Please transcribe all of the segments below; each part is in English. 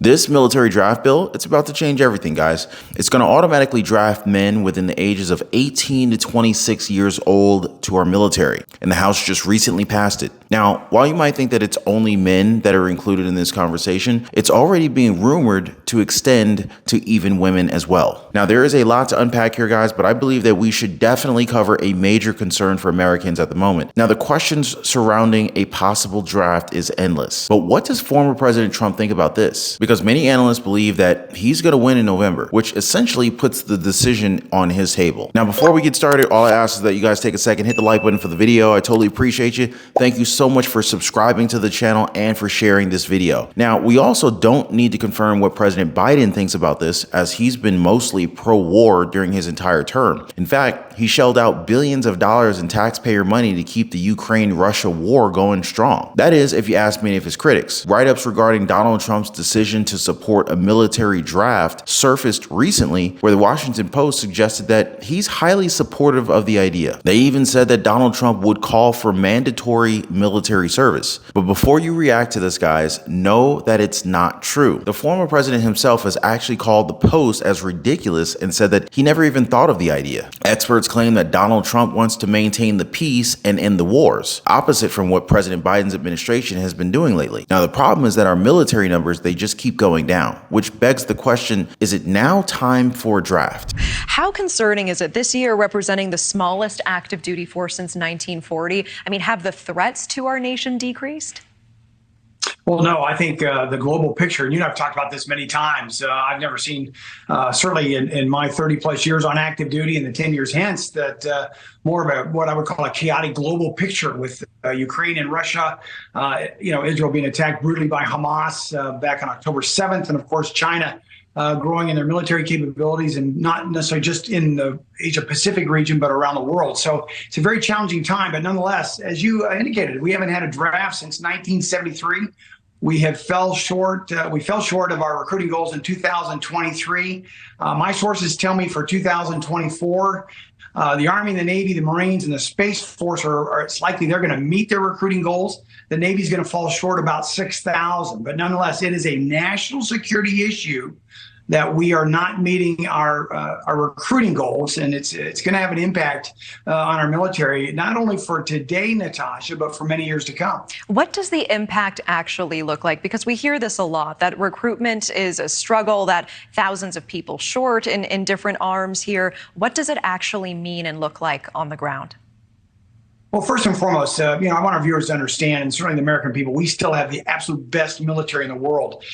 This military draft bill, it's about to change everything, guys. It's going to automatically draft men within the ages of 18 to 26 years old to our military, and the House just recently passed it. Now, while you might think that it's only men that are included in this conversation, it's already being rumored to extend to even women as well. Now, there is a lot to unpack here, guys, but I believe that we should definitely cover a major concern for Americans at the moment. Now, the questions surrounding a possible draft is endless. But what does former President Trump think about this? Because many analysts believe that he's going to win in November, which essentially puts the decision on his table. Now, before we get started, all I ask is that you guys take a second, hit the like button for the video. I totally appreciate you. Thank you so much for subscribing to the channel and for sharing this video. Now, we also don't need to confirm what President Biden thinks about this, as he's been mostly pro-war during his entire term. In fact, he shelled out billions of dollars in taxpayer money to keep the Ukraine-Russia war going strong. That is, if you ask many of his critics. Write-ups regarding Donald Trump's decision to support a military draft surfaced recently, where the Washington Post suggested that he's highly supportive of the idea. They even said that Donald Trump would call for mandatory military service. But before you react to this, guys, know that it's not true. The former president himself has actually called the Post as ridiculous and said that he never even thought of the idea. Experts claim that Donald Trump wants to maintain the peace and end the wars, opposite from what President Biden's administration has been doing lately. Now, the problem is that our military numbers, they just keep going down, which begs the question, is it now time for a draft? How concerning is it this year representing the smallest active duty force since 1940? I mean, have the threats to our nation decreased? Well, no, I think the global picture, and you and I've talked about this many times. I've never seen, certainly in my 30 plus years on active duty and the 10 years hence, that more of a what I would call a chaotic global picture with Ukraine and Russia, Israel being attacked brutally by Hamas back on October 7th, and of course, China growing in their military capabilities, and not necessarily just in the Asia Pacific region, but around the world. So it's a very challenging time. But nonetheless, as you indicated, we haven't had a draft since 1973. We fell short of our recruiting goals in 2023. My sources tell me for 2024, the Army, the Navy, the Marines, and the Space Force it's likely they're going to meet their recruiting goals. The Navy's going to fall short about 6,000. But nonetheless, it is a national security issue that we are not meeting our recruiting goals, and it's going to have an impact on our military, not only for today, Natasha, but for many years to come. What does the impact actually look like? Because we hear this a lot, that recruitment is a struggle, that thousands of people short in different arms here. What does it actually mean and look like on the ground? Well, first and foremost, I want our viewers to understand, and certainly the American people, we still have the absolute best military in the world.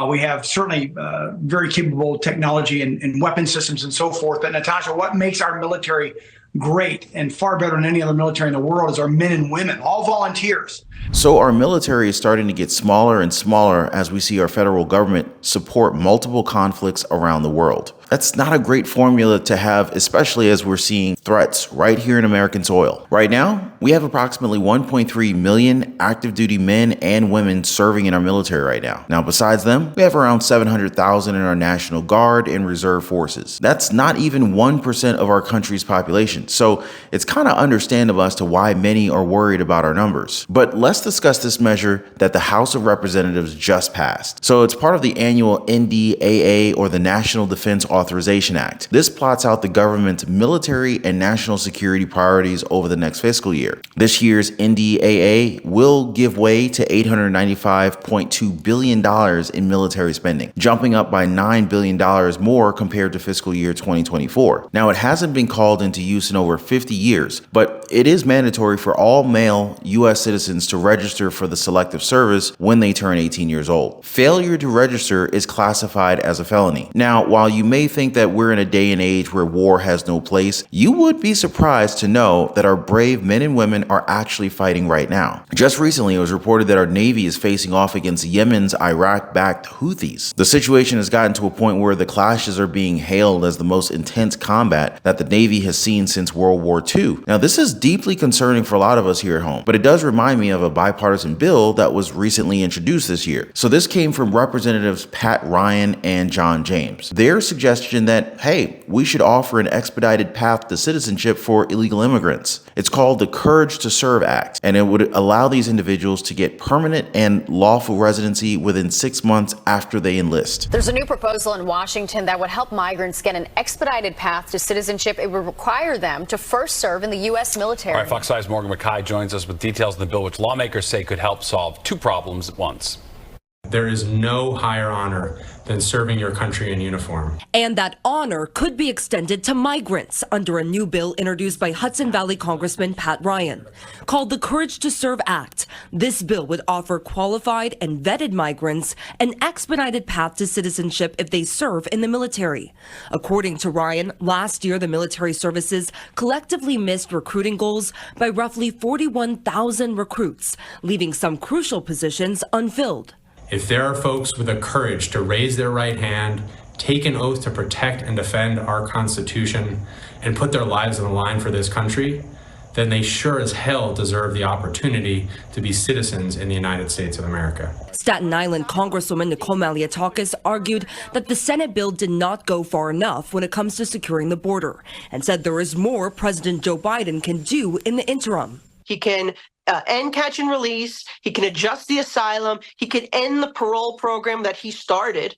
We have certainly very capable technology and weapon systems and so forth. But Natasha, what makes our military great and far better than any other military in the world is our men and women, all volunteers. So our military is starting to get smaller and smaller as we see our federal government support multiple conflicts around the world. That's not a great formula to have, especially as we're seeing threats right here in American soil. Right now, we have approximately 1.3 million active duty men and women serving in our military right now. Now, besides them, we have around 700,000 in our National Guard and Reserve forces. That's not even 1% of our country's population. So it's kind of understandable as to why many are worried about our numbers. But let's discuss this measure that the House of Representatives just passed. So it's part of the annual NDAA, or the National Defense Authorization Act. This plots out the government's military and national security priorities over the next fiscal year. This year's NDAA will give way to $895.2 billion in military spending, jumping up by $9 billion more compared to fiscal year 2024. Now, it hasn't been called into use in over 50 years, but it is mandatory for all male U.S. citizens to register for the Selective Service when they turn 18 years old. Failure to register is classified as a felony. Now, while you may think that we're in a day and age where war has no place, you would be surprised to know that our brave men and women are actually fighting right now. Just recently, it was reported that our Navy is facing off against Yemen's Iraq-backed Houthis. The situation has gotten to a point where the clashes are being hailed as the most intense combat that the Navy has seen since since World War II. Now, this is deeply concerning for a lot of us here at home, but it does remind me of a bipartisan bill that was recently introduced this year. So this came from Representatives Pat Ryan and John James. Their suggestion that, hey, we should offer an expedited path to citizenship for illegal immigrants. It's called the Courage to Serve Act, and it would allow these individuals to get permanent and lawful residency within 6 months after they enlist. There's a new proposal in Washington that would help migrants get an expedited path to citizenship. It would require them to first serve in the U.S. military. All right, Fox 5's Morgan McKay joins us with details of the bill, which lawmakers say could help solve two problems at once. There is no higher honor than serving your country in uniform. And that honor could be extended to migrants under a new bill introduced by Hudson Valley Congressman Pat Ryan. Called the Courage to Serve Act, this bill would offer qualified and vetted migrants an expedited path to citizenship if they serve in the military. According to Ryan, last year the military services collectively missed recruiting goals by roughly 41,000 recruits, leaving some crucial positions unfilled. If there are folks with the courage to raise their right hand, take an oath to protect and defend our Constitution, and put their lives on the line for this country, then they sure as hell deserve the opportunity to be citizens in the United States of America. Staten Island Congresswoman Nicole Malliotakis argued that the Senate bill did not go far enough when it comes to securing the border, and said there is more President Joe Biden can do in the interim. He can end catch and release. He can adjust the asylum. He can end the parole program that he started.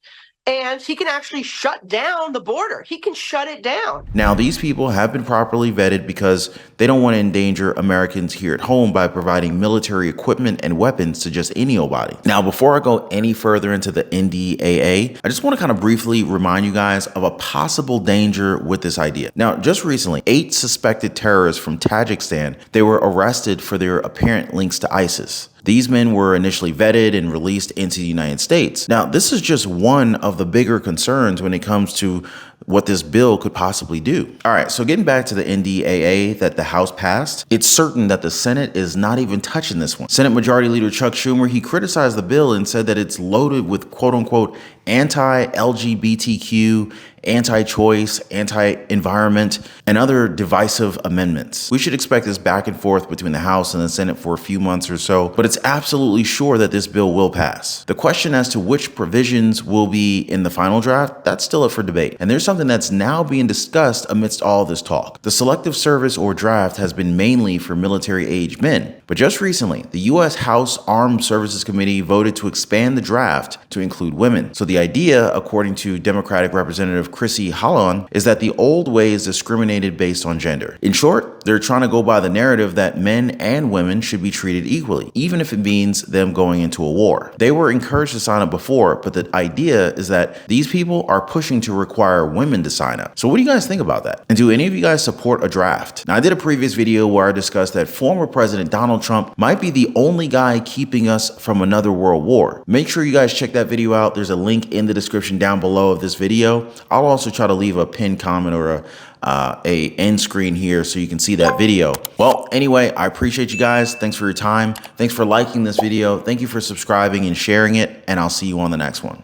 And he can actually shut down the border. He can shut it down. Now, these people have been properly vetted because they don't want to endanger Americans here at home by providing military equipment and weapons to just any old body. Now, before I go any further into the NDAA, I just want to kind of briefly remind you guys of a possible danger with this idea. Now, just recently, 8 suspected terrorists from Tajikistan, they were arrested for their apparent links to ISIS. These men were initially vetted and released into the United States. Now, this is just one of the bigger concerns when it comes to what this bill could possibly do. All right, so getting back to the NDAA that the House passed, it's certain that the Senate is not even touching this one. Senate Majority Leader Chuck Schumer, he criticized the bill and said that it's loaded with quote unquote anti-LGBTQ, anti-choice, anti-environment, and other divisive amendments. We should expect this back and forth between the House and the Senate for a few months or so, but it's absolutely sure that this bill will pass. The question as to which provisions will be in the final draft, that's still up for debate. And there's something that's now being discussed amidst all this talk. The selective service or draft has been mainly for military-aged men, but just recently, the U.S. House Armed Services Committee voted to expand the draft to include women. So the idea, according to Democratic Representative Chrissy Hollon, is that the old ways discriminated based on gender. In short, they're trying to go by the narrative that men and women should be treated equally, even if it means them going into a war. They were encouraged to sign up before, but the idea is that these people are pushing to require women to sign up. So what do you guys think about that? And do any of you guys support a draft? Now, I did a previous video where I discussed that former President Donald Trump might be the only guy keeping us from another world war. Make sure you guys check that video out. There's a link in the description down below of this video. I'll also try to leave a pinned comment or a end screen here so you can see that video. Well, anyway, I appreciate you guys. Thanks for your time. Thanks for liking this video. Thank you for subscribing and sharing it, and I'll see you on the next one.